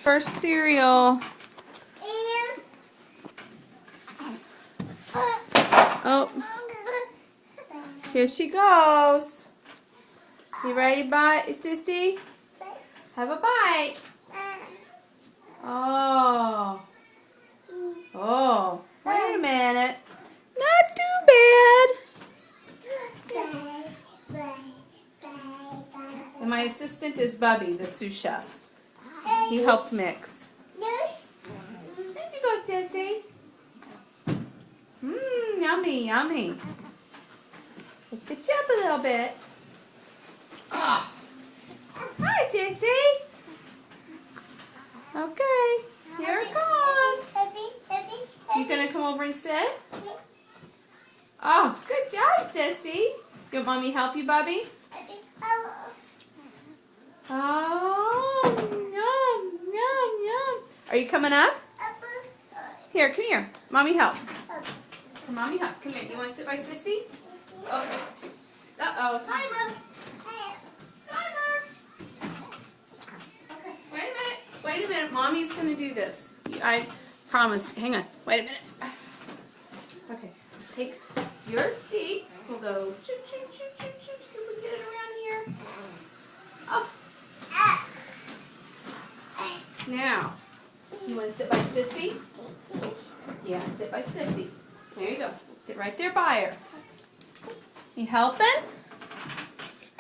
first cereal. Oh, here she goes. You ready, bite, sissy? Have a bite. Oh. Oh. Wait a minute. Not too bad. And my assistant is Bubby, the sous chef. He helped mix. There you go, Sissy. Mmm, yummy, yummy. Let's sit you up a little bit. Oh. Hi, Sissy. Okay, here it comes. You gonna come over and sit? Oh, good job, Sissy. You want mommy help you, Bubby? Oh, yum, yum, yum. Are you coming up? Here, come here. Mommy help. Come, mommy help. Come here. You want to sit by Sissy? Oh. Uh-oh, timer. Timer. Okay, wait a minute. Mommy's going to do this. I promise. Hang on. Wait a minute. Okay, let's take your seat. We'll go choo, choo, choo, choo, choo. See if we can get it around here. Oh. Now, you want to sit by Sissy? Yeah, sit by Sissy. There you go. Sit right there by her. You helping?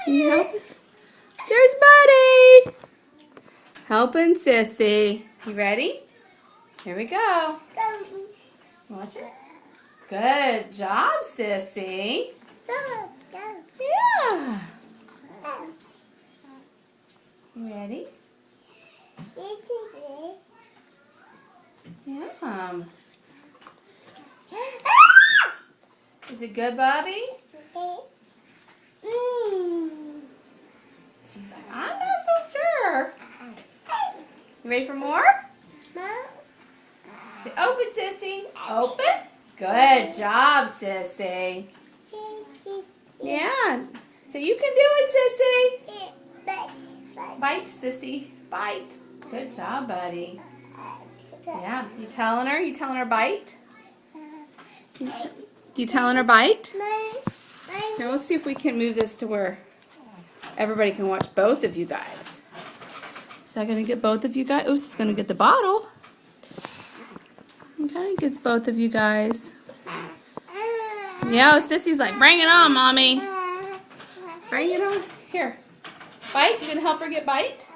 You helping? There's Buddy. Helping Sissy. You ready? Here we go. Watch it. Good job, Sissy. Yeah. You ready? Yum. Is it good, Bobby? She's like, I'm not so sure. You ready for more? Say, open, Sissy. Open. Good job, Sissy. Yeah. So you can do it, Sissy. Bite, Sissy. Bite. Good job, buddy. Yeah. You telling her? You telling her bite? You telling her bite? Here, we'll see if we can move this to where everybody can watch both of you guys. Is that going to get both of you guys? Oops, it's going to get the bottle. Okay, gets both of you guys. Yeah, Sissy's like, bring it on, Mommy. Bring it on. Here. Bite? You going to help her get bite?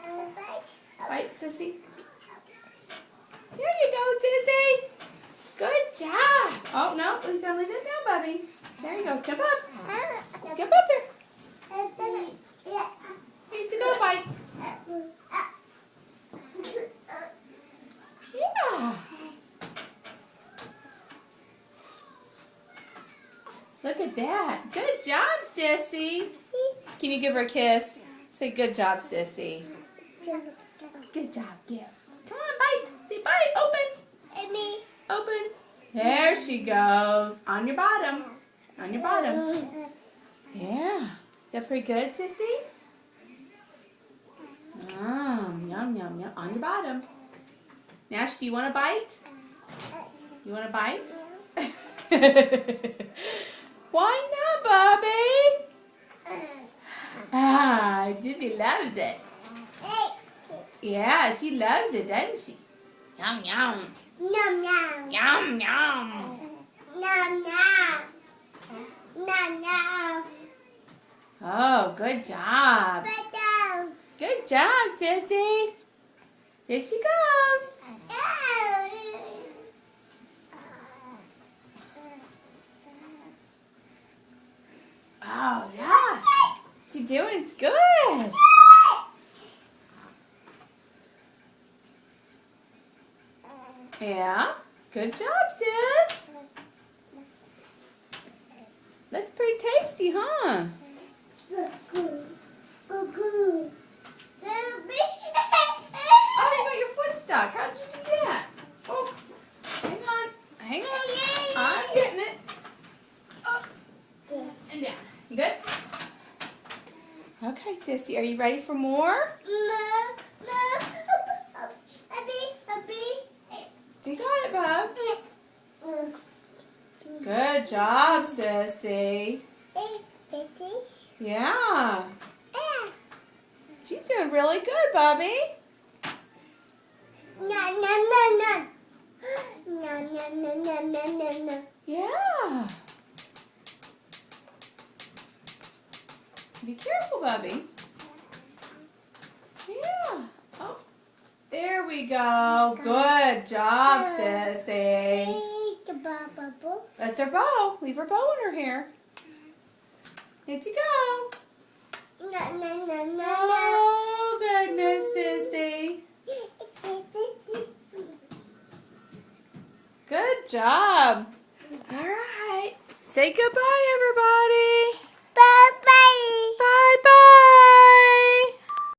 Bite, Sissy. Here you go, Sissy. Good job. Oh, no. You gotta leave it down, Bubby. There you go. Jump up. Jump up here. Here you go, Bite. Yeah. Look at that. Good job, Sissy. Can you give her a kiss? Say, good job, Sissy. Good job, Gil. Come on, Bite. Say, Bite. Open. Open. There she goes. On your bottom. On your bottom. Yeah. Is that pretty good, Sissy? Yum, yum, yum. On your bottom. Nash, do you want a bite? You want a bite? Why not, Bobby? Ah, Sissy loves it. Yeah, she loves it, doesn't she? Yum, yum. Nom nom. Yum, yum. Nom nom. Nom nom. Oh, good job. Good job, Sissy. Here she goes. Oh, yeah. She's doing good. Yeah. Good job, sis. That's pretty tasty, huh? Oh, you got your foot stuck. How did you do that? Oh, hang on. Hang on. I'm getting it. Up and down. You good? Okay, Sissy. Are you ready for more? Good job, Sissy. Yeah. She's doing really good, Bubby. Yeah. Be careful, Bubby. Yeah. Oh, there we go. Good job, Sissy. That's her bow. Leave her bow in her hair. Here you go. Oh, goodness, Sissy. Good job. All right. Say goodbye, everybody.